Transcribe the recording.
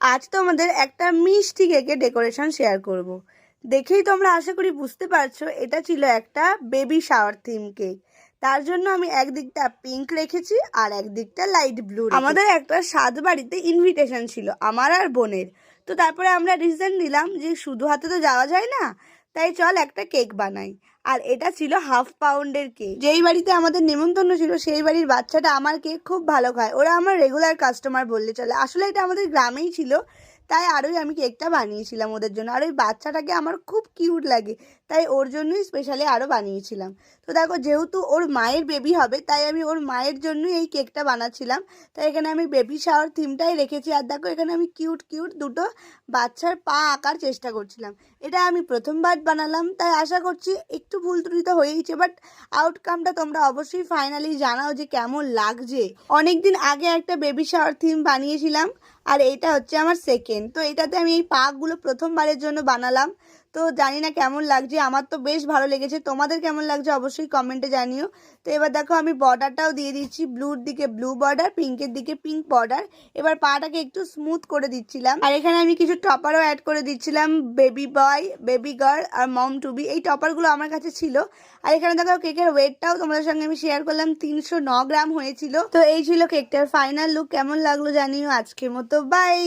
আজ তোমাদের একটা মিষ্টি কেকের ডেকোরেশন শেয়ার করব। দেখেই তোমরা আশা করি বুঝতে পারছো এটা ছিল একটা বেবি শাওয়ার থিম কেক। তার জন্য আমি একদিকটা পিঙ্ক রেখেছি আর একদিকটা লাইট ব্লু। আমাদের একটা সাত বাড়িতে ইনভিটেশন ছিল আমার আর বোনের। তো তারপরে আমরা ডিসিশন নিলাম যে শুধু হাতে তো যাওয়া যায় না, তাই চল একটা কেক বানাই। আর এটা ছিল 1/2 পাউন্ডের কেক। যেই বাড়িতে আমাদের নেমন্তন্ন ছিল সেই বাড়ির বাচ্চাটা আমার কেক খুব ভালো খায়, ওরা আমার রেগুলার কাস্টমার বললে চলে। আসলে এটা আমাদের গ্রামেই ছিল, তাই আরোই আমি কেকটা বানিয়েছিলাম ওদের জন্য। আর ওই বাচ্চাটাকে আমার খুব কিউট লাগে, তাই ওর জন্যই স্পেশালি আরও বানিয়েছিলাম। তো দেখো, যেহেতু ওর মায়ের বেবি হবে তাই আমি ওর মায়ের জন্যই এই কেকটা বানাচ্ছিলাম। তাই এখানে আমি বেবি শাওয়ার থিমটাই রেখেছি। আর দেখো, এখানে আমি কিউট কিউট দুটো বাচ্চার পা আঁকার চেষ্টা করছিলাম। এটা আমি প্রথমবার বানালাম, তাই আশা করছি একটু ভুল ত্রুটি তো হয়েইছে, বাট আউটকামটা তোমরা অবশ্যই ফাইনালি জানাও যে কেমন লাগছে। অনেকদিন আগে একটা বেবি শাওয়ার থিম বানিয়েছিলাম, আর এইটা হচ্ছে আমার সেকেন্ড। তো এটাতে আমি এই পাকগুলো প্রথমবারের জন্য বানালাম। তো জানি না কেমন লাগছে, আমার তো বেশ ভালো লেগেছে। তোমাদের কেমন লাগছে অবশ্যই কমেন্টে জানিও। তো এবার দেখো, আমি বর্ডারটাও দিয়ে দিচ্ছি, ব্লুর দিকে ব্লু বর্ডার, পিঙ্কের দিকে পিঙ্ক বর্ডার। এবার পাটাকে একটু স্মুথ করে দিচ্ছিলাম। আর এখানে আমি কিছু টপারও অ্যাড করে দিচ্ছিলাম, বেবি বয়, বেবি গার্ল আর মম টু বি। এই টপারগুলো আমার কাছে ছিল। আর এখানে দেখো, কেকের ওয়েটটাও তোমাদের সঙ্গে আমি শেয়ার করলাম, 309 গ্রাম হয়েছিল। তো এই ছিল কেকটার ফাইনাল লুক। কেমন লাগলো জানিও। আজকের মতো বাই।